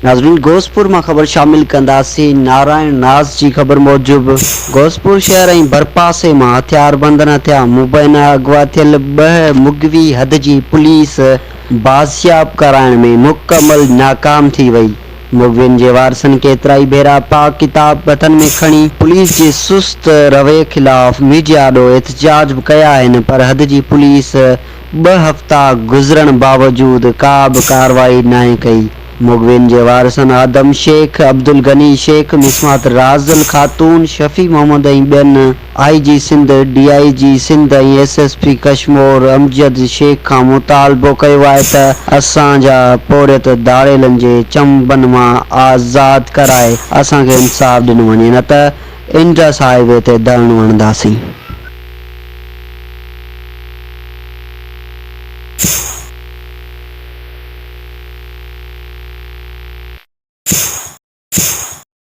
नाज़रीन गोसपुर में खबर शामिल कंदासीं। नारायण नाज़ की खबर मूजिब गोसपुर शहर ऐं भरपासे में हथियारबंद थिया मुबैना अगवा थियल 2 मुगवी हद की पुलिस बाज़ियाब कराइण में मुकम्मल नाकाम थी वई। मुगविन के वारसन केतराई भेरा पाक किताब हथन में खणी पुलिस के सुस्त रवैये खिलाफ मीडिया ॾो एहतजाज कया आहिनि, पर हद की पुलिस 2 हफ़्ता गुज़रण बावजूद का भी कार्रवाई नाहे कई। मुगविन के वारसन आदम शेख, अब्दुल गनी शेख, मिसमात राज़ल खातून, शफी मोहम्मद ऐं ॿियनि IG सिंध, DIG सिंध ऐं SSP कश्मीर अमजद शेख का मुतालबो कयो आहे त असांजा पोरियत दाड़ेलनि जे चंबनि मां आज़ाद कराए असांखे इंसाफ़ ॾिनो वञे, न त इंडस हाईवे ते धरणो हणंदासीं।